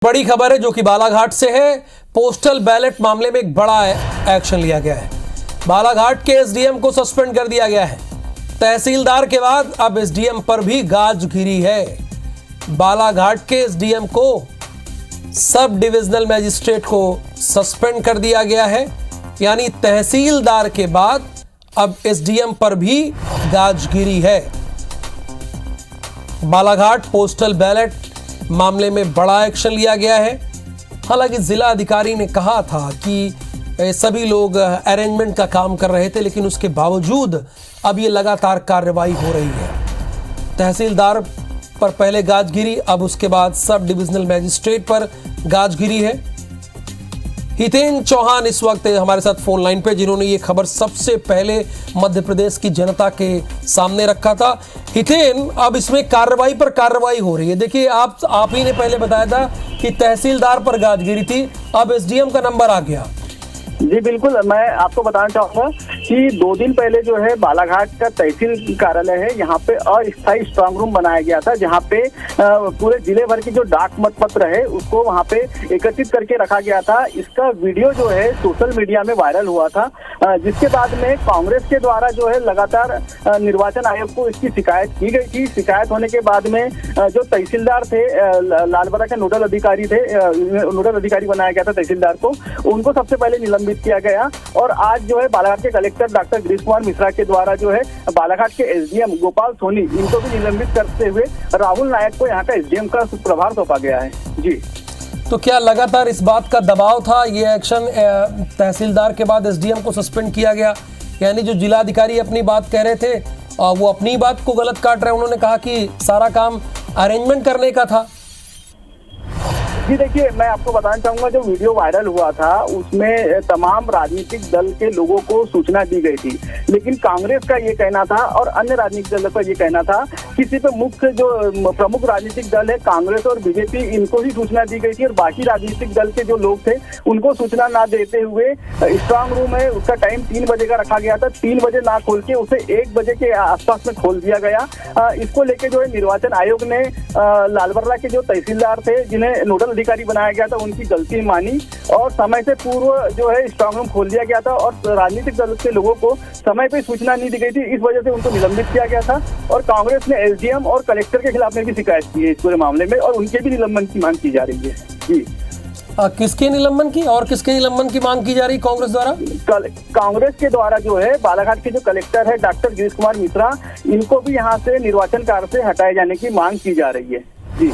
बड़ी खबर है जो कि बालाघाट से है। पोस्टल बैलेट मामले में एक बड़ा एक्शन लिया गया है। बालाघाट के एसडीएम को सस्पेंड कर दिया गया है। तहसीलदार के बाद अब एसडीएम पर भी गाज गिरी है। बालाघाट के एसडीएम को सब डिविजनल मजिस्ट्रेट को सस्पेंड कर दिया गया है, यानी तहसीलदार के बाद अब एसडीएम पर भी गाज गिरी है। बालाघाट पोस्टल बैलेट मामले में बड़ा एक्शन लिया गया है। हालांकि जिला अधिकारी ने कहा था कि सभी लोग अरेंजमेंट का काम कर रहे थे, लेकिन उसके बावजूद अब ये लगातार कार्रवाई हो रही है। तहसीलदार पर पहले गाज गिरी, अब उसके बाद सब डिविजनल मजिस्ट्रेट पर गाज गिरी है। हितेन चौहान इस वक्त हमारे साथ फोन लाइन पे, जिन्होंने ये खबर सबसे पहले मध्य प्रदेश की जनता के सामने रखा था। हितेन, अब इसमें कार्रवाई पर कार्रवाई हो रही है। देखिए, आप ही ने पहले बताया था कि तहसीलदार पर गाज गिरी थी, अब एसडीएम का नंबर आ गया। जी बिल्कुल, मैं आपको बताना चाहूंगा कि 2 दिन पहले जो है बालाघाट का तहसील कार्यालय है, यहाँ पे अस्थायी स्ट्रांग रूम बनाया गया था, जहाँ पे पूरे जिले भर की जो डाक मत पत्र है उसको वहाँ पे एकत्रित करके रखा गया था। इसका वीडियो जो है सोशल मीडिया में वायरल हुआ था, जिसके बाद में कांग्रेस के द्वारा जो है लगातार निर्वाचन आयोग को इसकी शिकायत की गई थी। शिकायत होने के बाद में जो तहसीलदार थे, लालबरा के नोडल अधिकारी थे, नोडल अधिकारी बनाया गया था तहसीलदार को, उनको सबसे पहले निलंबित किया गया। और आज जो है बालाघाट के कलेक्टर डॉक्टर गिरीश कुमार मिश्रा के द्वारा जो है बालाघाट के एसडीएम गोपाल सोनी, इनको भी निलंबित करते हुए राहुल नायक को यहाँ का एसडीएम का प्रभार सौंपा गया है। जी, तो क्या लगातार इस बात का दबाव था, ये एक्शन तहसीलदार के बाद एसडीएम को सस्पेंड किया गया? यानी जो जिलाधिकारी अपनी बात कह रहे थे वो अपनी बात को गलत काट रहे हैं। उन्होंने कहा कि सारा काम अरेंजमेंट करने का था। जी देखिए, मैं आपको बताना चाहूंगा, जो वीडियो वायरल हुआ था उसमें तमाम राजनीतिक दल के लोगों को सूचना दी गई थी, लेकिन कांग्रेस का ये कहना था और अन्य राजनीतिक दलों का ये कहना था कि सिर्फ मुख्य जो प्रमुख राजनीतिक दल है कांग्रेस और बीजेपी, इनको ही सूचना दी गई थी और बाकी राजनीतिक दल के जो लोग थे उनको सूचना ना देते हुए स्ट्रांग रूम है उसका टाइम 3 बजे का रखा गया था। 3 बजे ना खोल के उसे 1 बजे के आसपास में खोल दिया गया। इसको लेके जो है निर्वाचन आयोग ने लालबर्रा के जो तहसीलदार थे, जिन्हें नोडल अधिकारी बनाया गया था, उनकी गलती मानी और समय से पूर्व जो है स्ट्रांग रूम खोल दिया गया था और राजनीतिक दल के लोगों को समय पे सूचना नहीं दी गई थी। इस वजह से उनको निलंबित किया गया था और कांग्रेस ने एसडीएम और कलेक्टर के खिलाफ में भी शिकायत की है इस पूरे मामले में और उनके भी निलंबन की मांग की जा रही है। जी, किसके निलंबन की और किसके निलंबन की मांग की जा रही कांग्रेस द्वारा? कांग्रेस के द्वारा जो है बालाघाट के जो कलेक्टर है डॉक्टर गिरीश कुमार मिश्रा, इनको भी यहाँ से निर्वाचन कार्य से हटाए जाने की मांग की जा रही है। जी,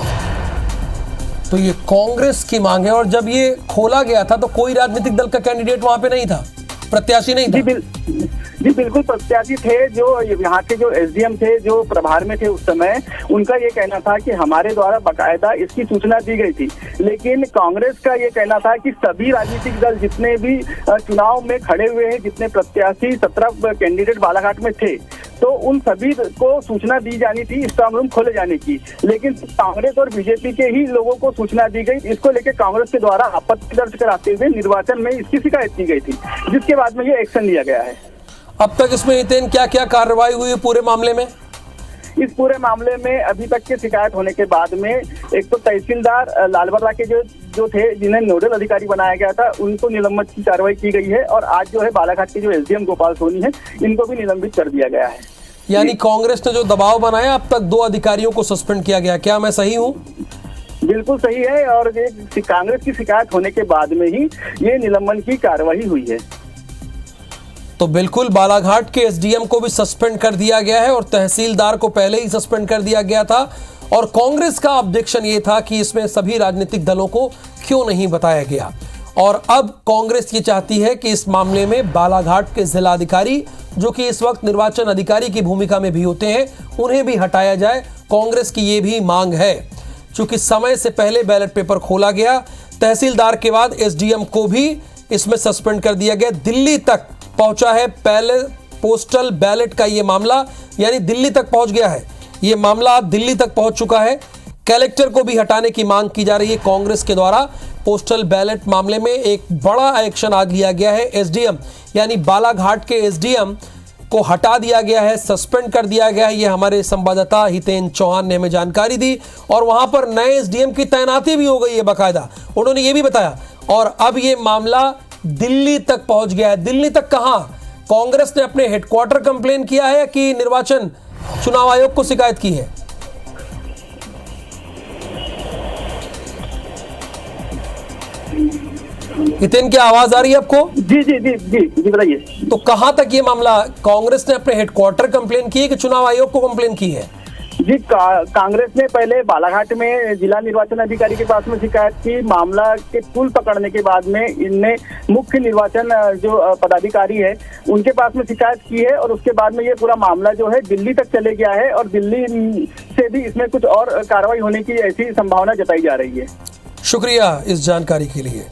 तो ये कांग्रेस की मांग है। और जब ये खोला गया था तो कोई राजनीतिक दल का कैंडिडेट वहां पे नहीं था, प्रत्याशी नहीं था? जी बिल्कुल, प्रत्याशी थे। जो यहाँ के जो एसडीएम थे, जो प्रभार में थे उस समय, उनका ये कहना था कि हमारे द्वारा बाकायदा इसकी सूचना दी गई थी, लेकिन कांग्रेस का ये कहना था कि सभी राजनीतिक दल जितने भी चुनाव में खड़े हुए हैं, जितने प्रत्याशी 17 कैंडिडेट बालाघाट में थे, तो उन सभी को सूचना दी जानी थी स्ट्रांग रूम खोले जाने की, लेकिन कांग्रेस और बीजेपी के ही लोगों को सूचना दी गई। इसको लेकर कांग्रेस के द्वारा आपत्ति दर्ज कराते हुए निर्वाचन में इसकी शिकायत की गई थी, जिसके बाद में ये एक्शन लिया गया है। अब तक इसमें हितेन क्या क्या कार्रवाई हुई है पूरे मामले में? इस पूरे मामले में अभी तक की शिकायत होने के बाद में एक तो तहसीलदार लालबर्रा के जो थे, जिन्हें नोडल अधिकारी बनाया गया था, उनको निलंबित की कार्रवाई की गई है और आज जो है बालाघाट के जो एसडीएम गोपाल सोनी है, इनको भी निलंबित कर दिया गया है। यानी कांग्रेस ने जो दबाव बनाया, अब तक 2 अधिकारियों को सस्पेंड किया गया, क्या मैं सही हूँ? बिल्कुल सही है, और कांग्रेस की शिकायत होने के बाद में ही ये निलंबन की कार्रवाई हुई है। तो बिल्कुल बालाघाट के एसडीएम को भी सस्पेंड कर दिया गया है और तहसीलदार को पहले ही सस्पेंड कर दिया गया था। और कांग्रेस का ऑब्जेक्शन ये था कि इसमें सभी राजनीतिक दलों को क्यों नहीं बताया गया। और अब कांग्रेस ये चाहती है कि इस मामले में बालाघाट के जिलाधिकारी, जो कि इस वक्त निर्वाचन अधिकारी की भूमिका में भी होते हैं, उन्हें भी हटाया जाए। कांग्रेस की ये भी मांग है। चूंकि समय से पहले बैलेट पेपर खोला गया, तहसीलदार के बाद एसडीएम को भी इसमें सस्पेंड कर दिया गया। दिल्ली तक पहुंचा है पहले पोस्टल बैलेट का ये मामला, यानी दिल्ली तक पहुंच गया है ये मामला, दिल्ली तक पहुंच चुका है। कलेक्टर को भी हटाने की मांग की जा रही है कांग्रेस के द्वारा। पोस्टल बैलेट मामले में एक बड़ा एक्शन आज लिया गया है। एसडीएम यानी बालाघाट के एसडीएम को हटा दिया गया है, सस्पेंड कर दिया गया है। ये हमारे संवाददाता हितेन चौहान ने हमें जानकारी दी और वहां पर नए एसडीएम की तैनाती भी हो गई है बाकायदा, उन्होंने ये भी बताया। और अब ये मामला दिल्ली तक पहुंच गया है। दिल्ली तक कहां? कांग्रेस ने अपने हेडक्वार्टर कंप्लेन किया है कि निर्वाचन चुनाव आयोग को शिकायत की है? हितेन, क्या आवाज आ रही है आपको? जी जी जी जी जी बताइए। तो कहां तक ये मामला, कांग्रेस ने अपने हेडक्वार्टर कंप्लेन की है कि चुनाव आयोग को कंप्लेन की है? जी कांग्रेस ने पहले बालाघाट में जिला निर्वाचन अधिकारी के पास में शिकायत की। मामला के पुल पकड़ने के बाद में इनने मुख्य निर्वाचन जो पदाधिकारी है उनके पास में शिकायत की है और उसके बाद में ये पूरा मामला जो है दिल्ली तक चले गया है और दिल्ली से भी इसमें कुछ और कार्रवाई होने की ऐसी संभावना जताई जा रही है। शुक्रिया इस जानकारी के लिए।